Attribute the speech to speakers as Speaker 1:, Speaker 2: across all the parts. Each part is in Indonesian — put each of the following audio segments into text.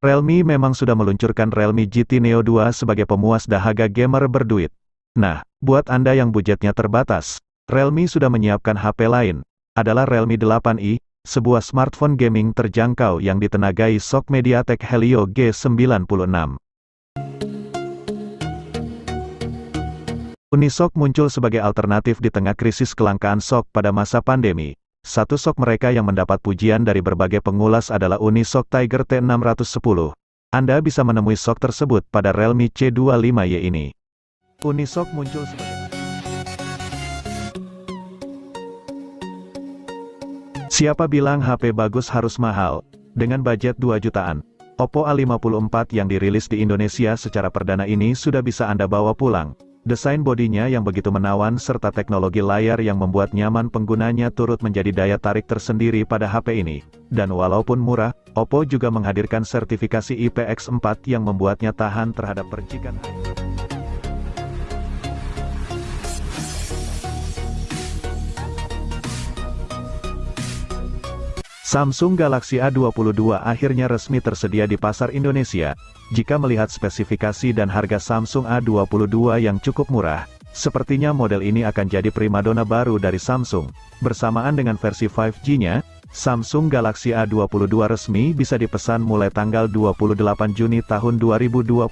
Speaker 1: Realme memang sudah meluncurkan Realme GT Neo 2 sebagai pemuas dahaga gamer berduit. Nah, buat Anda yang budgetnya terbatas, Realme sudah menyiapkan HP lain, adalah Realme 8i, sebuah smartphone gaming terjangkau yang ditenagai SoC MediaTek Helio G96. Unisoc muncul sebagai alternatif di tengah krisis kelangkaan SoC pada masa pandemi. Satu SoC mereka yang mendapat pujian dari berbagai pengulas adalah Unisoc Tiger T610. Anda bisa menemui SoC tersebut pada Realme C25Y ini. Unisoc muncul sebagai... Siapa bilang HP bagus harus mahal? Dengan budget 2 jutaan, Oppo A54 yang dirilis di Indonesia secara perdana ini sudah bisa Anda bawa pulang. Desain bodinya yang begitu menawan serta teknologi layar yang membuat nyaman penggunanya turut menjadi daya tarik tersendiri pada HP ini. Dan walaupun murah, Oppo juga menghadirkan sertifikasi IPX4 yang membuatnya tahan terhadap percikan air. Samsung Galaxy A22 akhirnya resmi tersedia di pasar Indonesia. Jika melihat spesifikasi dan harga Samsung A22 yang cukup murah, sepertinya model ini akan jadi primadona baru dari Samsung. Bersamaan dengan versi 5G-nya, Samsung Galaxy A22 resmi bisa dipesan mulai tanggal 28 Juni tahun 2021.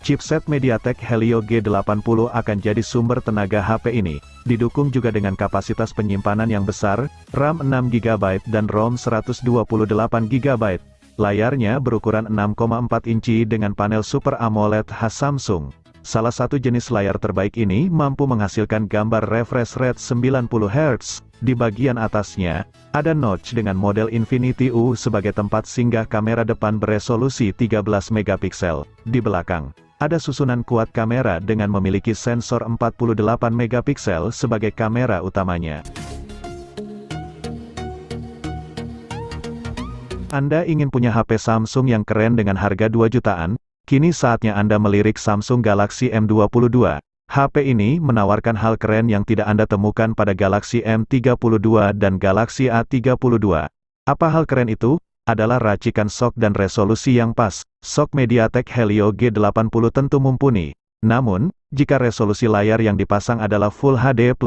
Speaker 1: Chipset MediaTek Helio G80 akan jadi sumber tenaga HP ini, didukung juga dengan kapasitas penyimpanan yang besar, RAM 6GB dan ROM 128GB. Layarnya berukuran 6,4 inci dengan panel Super AMOLED khas Samsung. Salah satu jenis layar terbaik ini mampu menghasilkan gambar refresh rate 90Hz. Di bagian atasnya, ada notch dengan model Infinity U sebagai tempat singgah kamera depan beresolusi 13 megapiksel. Di belakang, ada susunan kuat kamera dengan memiliki sensor 48 megapiksel sebagai kamera utamanya. Anda ingin punya HP Samsung yang keren dengan harga 2 jutaan? Kini saatnya Anda melirik Samsung Galaxy M22. HP ini menawarkan hal keren yang tidak Anda temukan pada Galaxy M32 dan Galaxy A32. Apa hal keren itu? Adalah racikan SoC dan resolusi yang pas. SoC MediaTek Helio G80 tentu mumpuni. Namun, jika resolusi layar yang dipasang adalah Full HD+,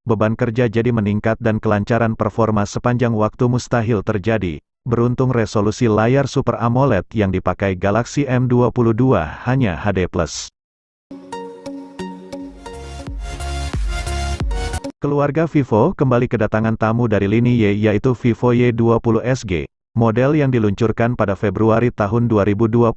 Speaker 1: beban kerja jadi meningkat dan kelancaran performa sepanjang waktu mustahil terjadi. Beruntung resolusi layar Super AMOLED yang dipakai Galaxy M22 hanya HD+. Keluarga Vivo kembali kedatangan tamu dari lini Y yaitu Vivo Y20 SG. Model yang diluncurkan pada Februari tahun 2021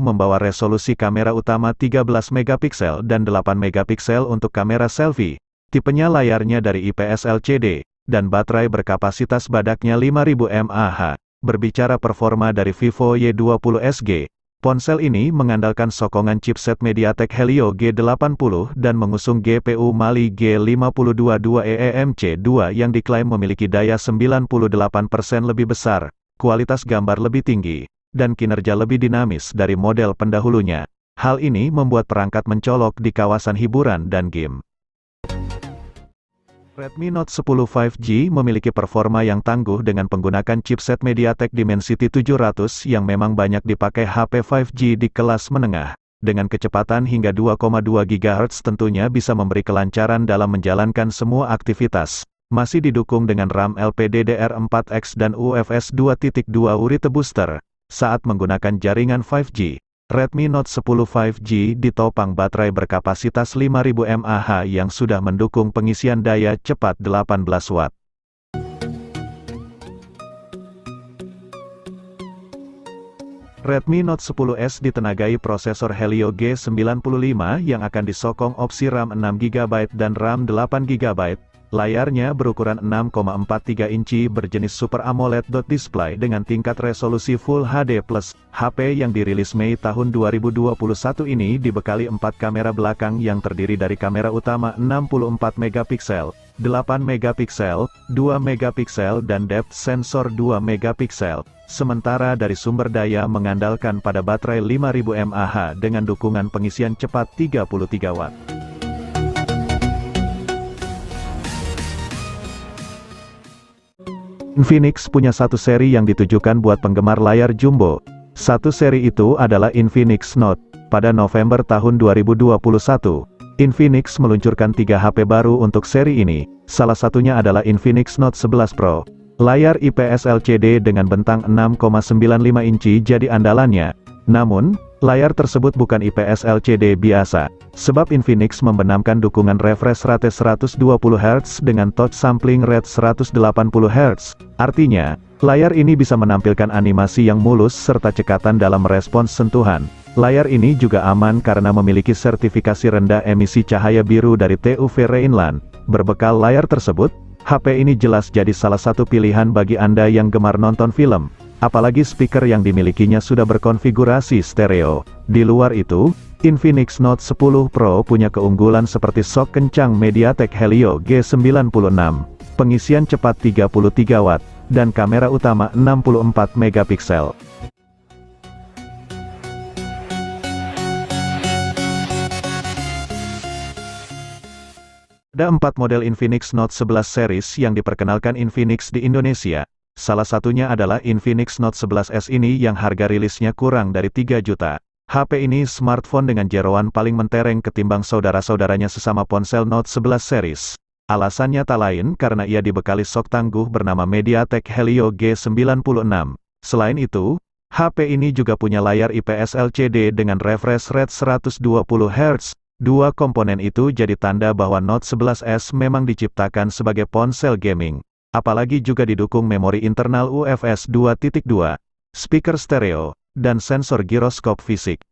Speaker 1: membawa resolusi kamera utama 13 megapiksel dan 8 megapiksel untuk kamera selfie. Tipenya layarnya dari IPS LCD, dan baterai berkapasitas badaknya 5000 mAh. Berbicara performa dari Vivo Y20 SG, ponsel ini mengandalkan sokongan chipset MediaTek Helio G80 dan mengusung GPU Mali G522EEMC2 yang diklaim memiliki daya 98% lebih besar, kualitas gambar lebih tinggi, dan kinerja lebih dinamis dari model pendahulunya. Hal ini membuat perangkat mencolok di kawasan hiburan dan game. Redmi Note 10 5G memiliki performa yang tangguh dengan penggunakan chipset MediaTek Dimensity 700 yang memang banyak dipakai HP 5G di kelas menengah. Dengan kecepatan hingga 2,2 GHz tentunya bisa memberi kelancaran dalam menjalankan semua aktivitas. Masih didukung dengan RAM LPDDR4X dan UFS 2.2 Urite Booster. Saat menggunakan jaringan 5G, Redmi Note 10 5G ditopang baterai berkapasitas 5000 mAh yang sudah mendukung pengisian daya cepat 18 Watt. Redmi Note 10S ditenagai prosesor Helio G95 yang akan disokong opsi RAM 6GB dan RAM 8GB. Layarnya berukuran 6,43 inci berjenis Super AMOLED display dengan tingkat resolusi Full HD+. HP yang dirilis Mei tahun 2021 ini dibekali 4 kamera belakang yang terdiri dari kamera utama 64 megapiksel, 8 megapiksel, 2 megapiksel dan depth sensor 2 megapiksel. Sementara dari sumber daya mengandalkan pada baterai 5000 mAh dengan dukungan pengisian cepat 33 Watt. Infinix punya satu seri yang ditujukan buat penggemar layar jumbo. Satu seri itu adalah Infinix Note. Pada November tahun 2021, Infinix meluncurkan 3 HP baru untuk seri ini, salah satunya adalah Infinix Note 11 Pro. Layar IPS LCD dengan bentang 6,95 inci jadi andalannya. Namun, layar tersebut bukan IPS LCD biasa, sebab Infinix membenamkan dukungan refresh rate 120 Hz dengan touch sampling rate 180 Hz. Artinya, layar ini bisa menampilkan animasi yang mulus serta cekatan dalam respons sentuhan. Layar ini juga aman karena memiliki sertifikasi rendah emisi cahaya biru dari TUV Rheinland. Berbekal layar tersebut, HP ini jelas jadi salah satu pilihan bagi Anda yang gemar nonton film. Apalagi speaker yang dimilikinya sudah berkonfigurasi stereo. Di luar itu, Infinix Note 10 Pro punya keunggulan seperti sok kencang MediaTek Helio G96, pengisian cepat 33 Watt, dan kamera utama 64 megapiksel. Ada 4 model Infinix Note 11 series yang diperkenalkan Infinix di Indonesia. Salah satunya adalah Infinix Note 11S ini yang harga rilisnya kurang dari 3 juta. HP ini smartphone dengan jeroan paling mentereng ketimbang saudara-saudaranya sesama ponsel Note 11 series. Alasannya tak lain karena ia dibekali sok tangguh bernama MediaTek Helio G96. Selain itu, HP ini juga punya layar IPS LCD dengan refresh rate 120 Hz. Dua komponen itu jadi tanda bahwa Note 11S memang diciptakan sebagai ponsel gaming. Apalagi juga didukung memori internal UFS 2.2, speaker stereo, dan sensor giroskop fisik.